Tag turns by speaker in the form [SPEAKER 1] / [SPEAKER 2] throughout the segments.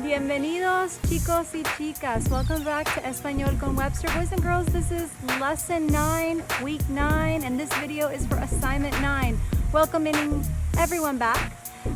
[SPEAKER 1] Bienvenidos, chicos y chicas. Welcome back to Español con Webster. Boys and girls, this is lesson 9, week 9, and this video is for assignment 9. Welcoming everyone back.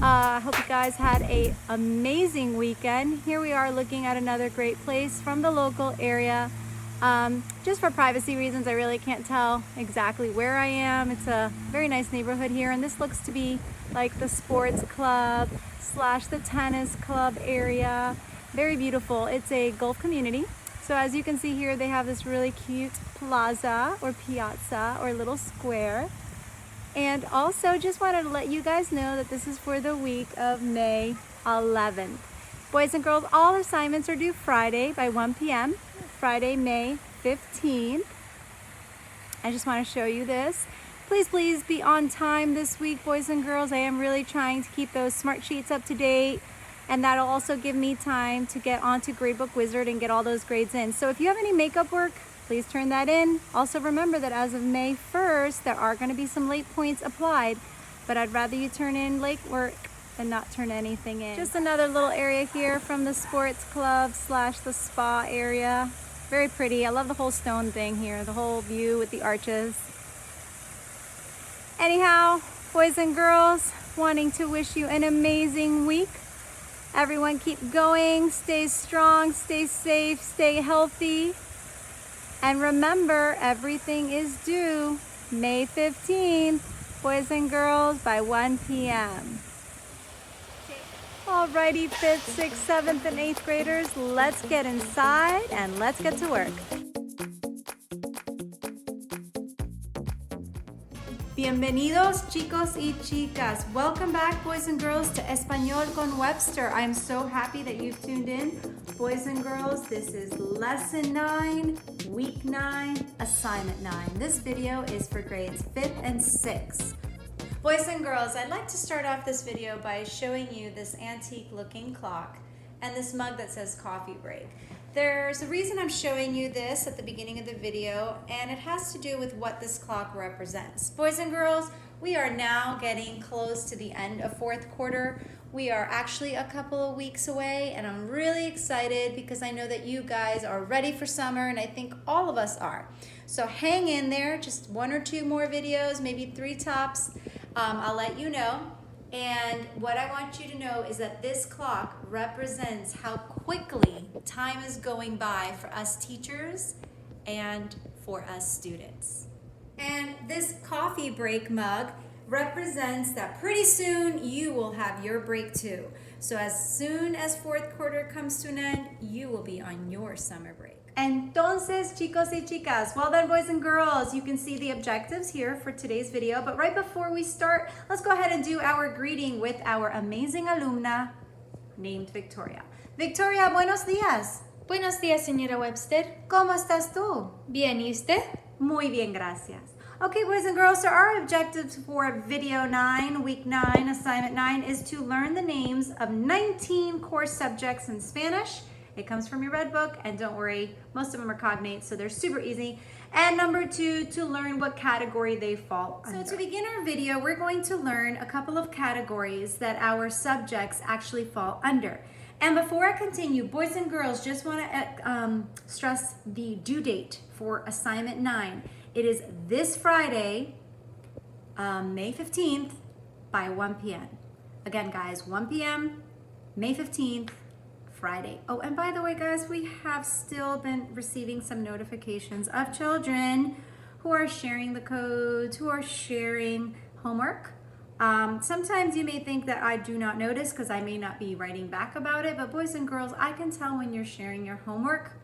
[SPEAKER 1] I hope you guys had an amazing weekend. Here we are looking at another great place from the local area. Just for privacy reasons, I really can't tell exactly where I am. It's a very nice neighborhood here, and this looks to be like the sports club / the tennis club area. Very beautiful. It's a Gulf community. So as you can see here, they have this really cute plaza or piazza or little square. And also just wanted to let you guys know that this is for the week of May 11th. Boys and girls, all assignments are due Friday by 1 p.m. Friday, May 15th. I just want to show you this. Please be on time this week, boys and girls. I am really trying to keep those smart sheets up to date, and that'll also give me time to get onto Gradebook Wizard and get all those grades in. So if you have any makeup work, please turn that in. Also remember that as of May 1st, there are going to be some late points applied, but I'd rather you turn in late work than not turn anything in. Just another little area here from the sports club / the spa area. Very pretty. I love the whole stone thing here, the whole view with the arches. Anyhow, boys and girls, wanting to wish you an amazing week. Everyone keep going, stay strong, stay safe, stay healthy. And remember, everything is due May 15th, boys and girls, by 1 p.m. Alrighty, 5th, 6th, 7th, and 8th graders, let's get inside and let's get to work. Bienvenidos, chicos y chicas. Welcome back, boys and girls, to Español con Webster. I am so happy that you've tuned in. Boys and girls, this is lesson 9, week 9, assignment 9. This video is for grades 5th and 6th. Boys and girls, I'd like to start off this video by showing you this antique looking clock and this mug that says coffee break. There's a reason I'm showing you this at the beginning of the video, and it has to do with what this clock represents. Boys and girls, we are now getting close to the end of 4th quarter. We are actually a couple of weeks away, and I'm really excited because I know that you guys are ready for summer, and I think all of us are. So hang in there, just 1 or 2 more videos, maybe 3 tops. I'll let you know. And what I want you to know is that this clock represents how quickly time is going by for us teachers and for us students. And this coffee break mug represents that pretty soon you will have your break too. So as soon as 4th quarter comes to an end, you will be on your summer break. Entonces, chicos y chicas, well then, boys and girls, you can see the objectives here for today's video. But right before we start, let's go ahead and do our greeting with our amazing alumna named Victoria. Victoria, buenos días.
[SPEAKER 2] Buenos días, señora Webster.
[SPEAKER 1] ¿Cómo estás tú?
[SPEAKER 2] Bien, ¿y usted?
[SPEAKER 1] Muy bien, gracias. Okay, boys and girls, so our objectives for video 9, week 9, assignment 9 is to learn the names of 19 core subjects in Spanish. It comes from your red book, and don't worry, most of them are cognates, so they're super easy. And number 2, to learn what category they fall under. So to begin our video, we're going to learn a couple of categories that our subjects actually fall under. And before I continue, boys and girls, just want to stress the due date for assignment 9. It is this Friday, May 15th, by 1 p.m. Again, guys, 1 p.m., May 15th, Friday. Oh, and by the way, guys, we have still been receiving some notifications of children who are sharing the codes, who are sharing homework. Sometimes you may think that I do not notice because I may not be writing back about it, but boys and girls, I can tell when you're sharing your homework.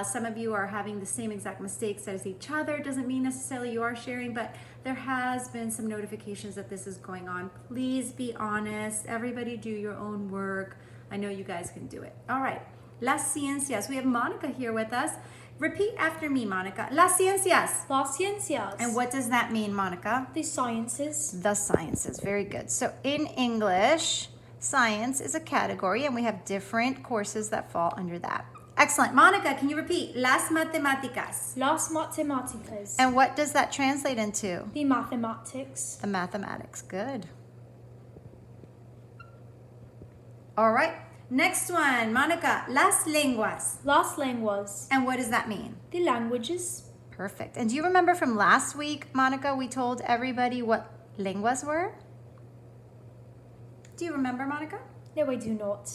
[SPEAKER 1] Some of you are having the same exact mistakes as each other. Doesn't mean necessarily you are sharing, but there has been some notifications that this is going on. Please be honest. Everybody do your own work. I know you guys can do it. All right. Las ciencias. We have Monica here with us. Repeat after me, Monica. Las ciencias.
[SPEAKER 2] Las ciencias.
[SPEAKER 1] And what does that mean, Monica?
[SPEAKER 2] The sciences.
[SPEAKER 1] The sciences. Very good. So in English, science is a category, and we have different courses that fall under that. Excellent. Monica, can you repeat? Las matemáticas.
[SPEAKER 2] Las matemáticas.
[SPEAKER 1] And what does that translate into?
[SPEAKER 2] The mathematics.
[SPEAKER 1] The mathematics. Good. All right. Next one, Monica, las lenguas.
[SPEAKER 2] Las lenguas.
[SPEAKER 1] And what does that mean?
[SPEAKER 2] The languages.
[SPEAKER 1] Perfect. And do you remember from last week, Monica, we told everybody what lenguas were? Do you remember, Monica?
[SPEAKER 2] No, I do not.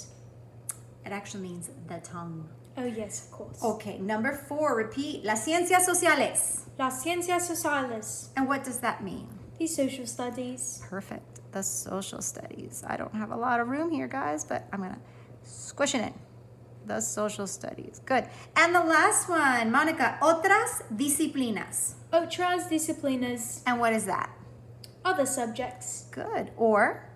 [SPEAKER 1] It actually means the tongue.
[SPEAKER 2] Oh, yes, of course.
[SPEAKER 1] Okay, number 4, repeat. Las ciencias sociales.
[SPEAKER 2] Las ciencias sociales.
[SPEAKER 1] And what does that mean?
[SPEAKER 2] The social studies.
[SPEAKER 1] Perfect. The social studies. I don't have a lot of room here, guys, but I'm going to squish it in. The social studies. Good. And the last one, Monica, otras disciplinas.
[SPEAKER 2] Otras disciplinas.
[SPEAKER 1] And what is that?
[SPEAKER 2] Other subjects.
[SPEAKER 1] Good. Or?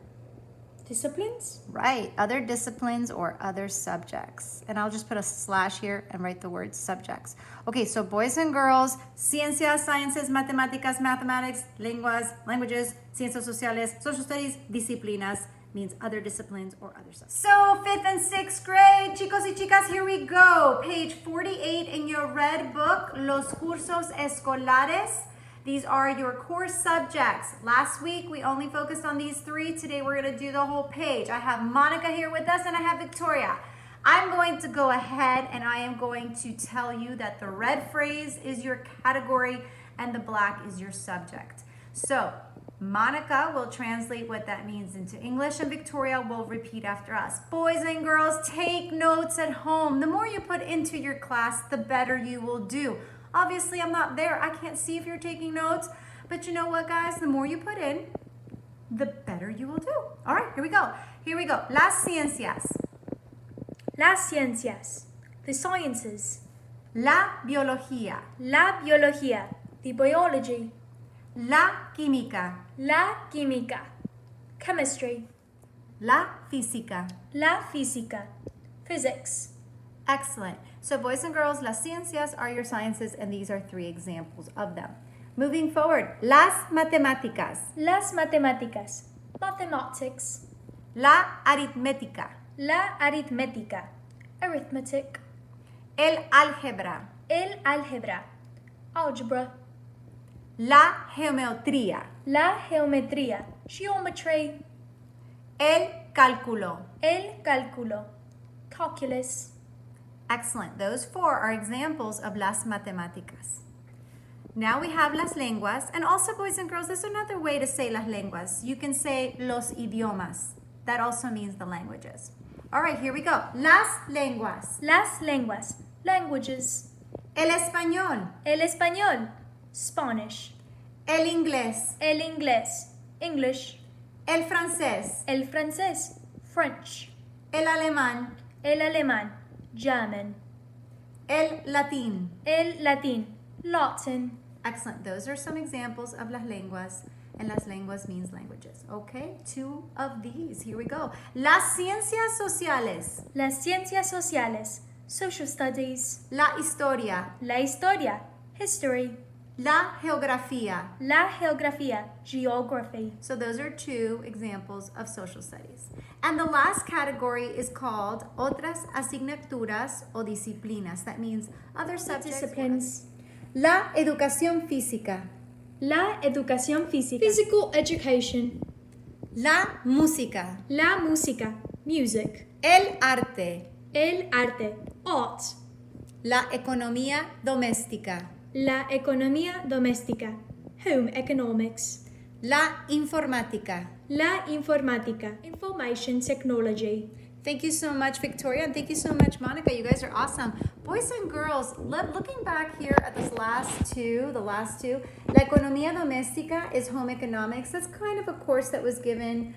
[SPEAKER 2] Disciplines?
[SPEAKER 1] Right. Other disciplines or other subjects. And I'll just put a slash here and write the word subjects. Okay, so boys and girls, ciencias, sciences, matemáticas, mathematics, lenguas, languages, ciencias sociales, social studies, disciplinas means other disciplines or other subjects. So 5th and 6th grade, chicos y chicas, here we go. Page 48 in your red book, Los Cursos Escolares. These are your core subjects. Last week, we only focused on these 3. Today, we're going to do the whole page. I have Monica here with us, and I have Victoria. I'm going to go ahead, and I am going to tell you that the red phrase is your category, and the black is your subject. So, Monica will translate what that means into English, and Victoria will repeat after us. Boys and girls, take notes at home. The more you put into your class, the better you will do. Obviously, I'm not there. I can't see if you're taking notes. But you know what, guys? The more you put in, the better you will do. All right, here we go. Here we go. Las ciencias.
[SPEAKER 2] Las ciencias. The sciences.
[SPEAKER 1] La biología.
[SPEAKER 2] La biología. The biology.
[SPEAKER 1] La química.
[SPEAKER 2] La química. Chemistry.
[SPEAKER 1] La física.
[SPEAKER 2] La física. Physics.
[SPEAKER 1] Excellent. So boys and girls, las ciencias are your sciences, and these are 3 examples of them. Moving forward, las matemáticas.
[SPEAKER 2] Las matemáticas. Mathematics.
[SPEAKER 1] La aritmética.
[SPEAKER 2] La aritmética. Arithmetic.
[SPEAKER 1] El álgebra.
[SPEAKER 2] El álgebra. Algebra.
[SPEAKER 1] La geometría.
[SPEAKER 2] La geometría. Geometry.
[SPEAKER 1] El cálculo.
[SPEAKER 2] El cálculo. Calculus.
[SPEAKER 1] Excellent. Those 4 are examples of las matemáticas. Now we have las lenguas, and also boys and girls, there's another way to say las lenguas. You can say los idiomas. That also means the languages. All right, here we go. Las lenguas.
[SPEAKER 2] Las lenguas. Languages.
[SPEAKER 1] El español.
[SPEAKER 2] El español. Spanish.
[SPEAKER 1] El inglés.
[SPEAKER 2] El inglés. English.
[SPEAKER 1] El francés.
[SPEAKER 2] El francés. French.
[SPEAKER 1] El alemán.
[SPEAKER 2] El alemán. German.
[SPEAKER 1] El latín.
[SPEAKER 2] El latín. Latin.
[SPEAKER 1] Excellent. Those are some examples of las lenguas. And las lenguas means languages. Okay, 2 of these. Here we go. Las ciencias sociales.
[SPEAKER 2] Las ciencias sociales. Social studies.
[SPEAKER 1] La historia.
[SPEAKER 2] La historia. History.
[SPEAKER 1] La geografía.
[SPEAKER 2] La geografía. Geography.
[SPEAKER 1] So those are 2 examples of social studies. And the last category is called otras asignaturas o disciplinas. That means other subjects.
[SPEAKER 2] Disciplines.
[SPEAKER 1] La educación física.
[SPEAKER 2] La educación física. Physical education.
[SPEAKER 1] La música.
[SPEAKER 2] La música. Music.
[SPEAKER 1] El arte.
[SPEAKER 2] El arte. Art.
[SPEAKER 1] La economía doméstica.
[SPEAKER 2] La economía doméstica. Home economics.
[SPEAKER 1] La informática.
[SPEAKER 2] La informática. Information technology.
[SPEAKER 1] Thank you so much, Victoria, and thank you so much, Monica. You guys are awesome. Boys and girls, looking back here at the last two, La economía doméstica is home economics. That's kind of a course that was given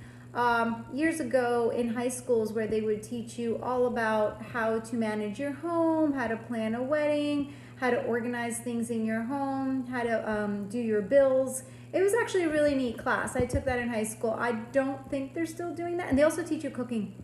[SPEAKER 1] years ago in high schools, where they would teach you all about how to manage your home, how to plan a wedding, how to organize things in your home, how to do your bills. It was actually a really neat class. I took that in high school. I don't think they're still doing that. And they also teach you cooking,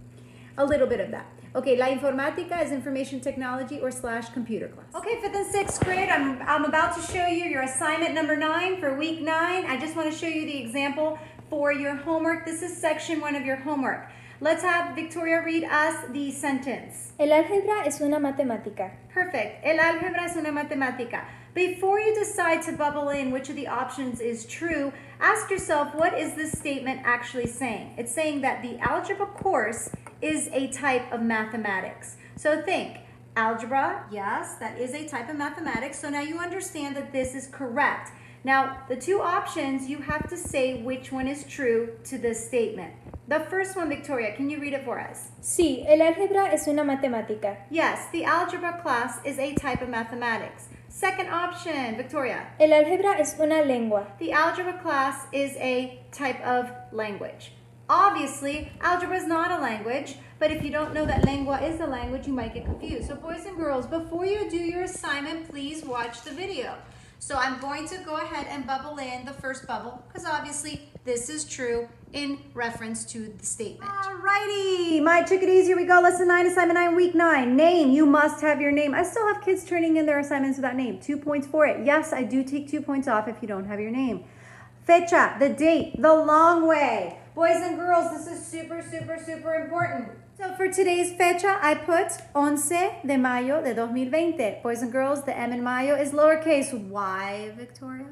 [SPEAKER 1] a little bit of that. Okay, La Informática is information technology or / computer class. Okay, 5th and 6th grade, I'm about to show you your assignment number 9 for week 9. I just want to show you the example for your homework. This is section 1 of your homework. Let's have Victoria read us the sentence.
[SPEAKER 2] El álgebra es una matemática.
[SPEAKER 1] Perfect. El álgebra es una matemática. Before you decide to bubble in which of the options is true, ask yourself, what is this statement actually saying? It's saying that the algebra course is a type of mathematics. So think, algebra, yes, that is a type of mathematics. So now you understand that this is correct. Now, the two options, you have to say which one is true to this statement. The first one, Victoria, can you read it for us?
[SPEAKER 2] Sí, el álgebra es una matemática.
[SPEAKER 1] Yes, the algebra class is a type of mathematics. Second option, Victoria.
[SPEAKER 2] El álgebra es una lengua.
[SPEAKER 1] The algebra class is a type of language. Obviously, algebra is not a language, but if you don't know that lengua is a language, you might get confused. So boys and girls, before you do your assignment, please watch the video. So I'm going to go ahead and bubble in the first bubble because obviously this is true in reference to the statement. Alrighty, my chickadees, here we go. Lesson 9, assignment 9, week 9. Name, you must have your name. I still have kids turning in their assignments without name. 2 points for it. Yes, I do take 2 points off if you don't have your name. Fecha, the date, the long way. Boys and girls, this is super, super, super important. So for today's fecha, I put 11 de mayo de 2020. Boys and girls, the M in mayo is lowercase. Why, Victoria?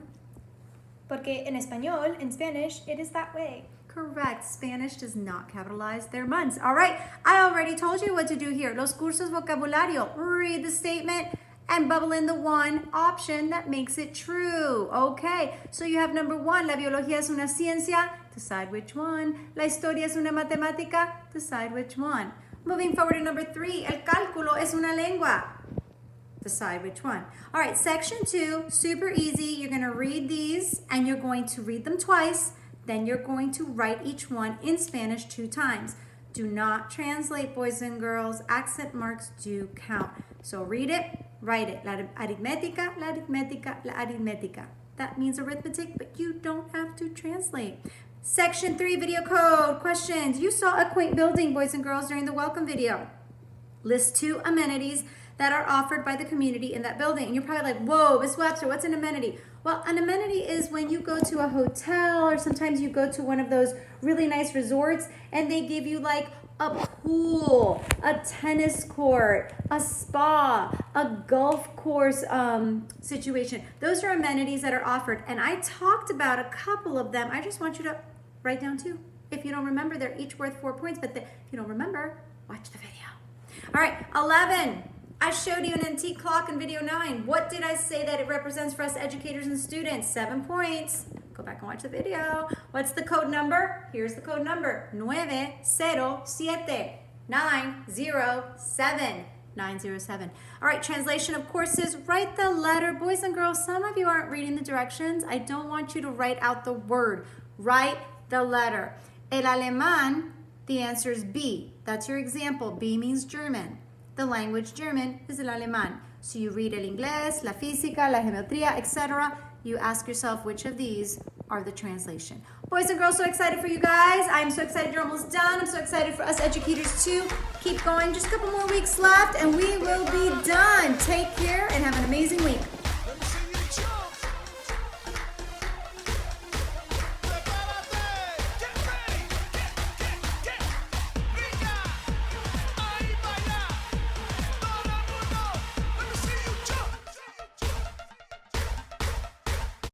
[SPEAKER 2] Porque en español, in Spanish, it is that way.
[SPEAKER 1] Correct. Spanish does not capitalize their months. All right. I already told you what to do here. Los cursos vocabulario. Read the statement and bubble in the one option that makes it true. Okay. So you have number 1. La biología es una ciencia. Decide which one. La historia es una matemática. Decide which one. Moving forward to number 3. El cálculo es una lengua. Decide which one. All right. Section 2. Super easy. You're going to read these and you're going to read them twice. Then you're going to write each one in Spanish 2 times. Do not translate, boys and girls. Accent marks do count. So read it, write it. La aritmética, la aritmética, la aritmética. That means arithmetic, but you don't have to translate. Section 3, video code. Questions. You saw a quaint building, boys and girls, during the welcome video. List 2 amenities that are offered by the community in that building. And you're probably like, whoa, Miss Webster, what's an amenity? Well, an amenity is when you go to a hotel or sometimes you go to one of those really nice resorts and they give you like a pool, a tennis court, a spa, a golf course situation. Those are amenities that are offered. And I talked about a couple of them. I just want you to write down 2. If you don't remember, they're each worth 4 points. But if you don't remember, watch the video. All right, 11. I showed you an antique clock in video 9. What did I say that it represents for us educators and students? 7 points. Go back and watch the video. What's the code number? Here's the code number. 907 907 907. All right, translation of courses. Write the letter. Boys and girls, some of you aren't reading the directions. I don't want you to write out the word. Write the letter. El alemán, the answer is B. That's your example. B means German. The language German is el alemán. So you read el inglés, la física, la geometría, etc. You ask yourself which of these are the translation. Boys and girls, so excited for you guys. I'm so excited you're almost done. I'm so excited for us educators too. Keep going. Just a couple more weeks left and we will be done. Take care.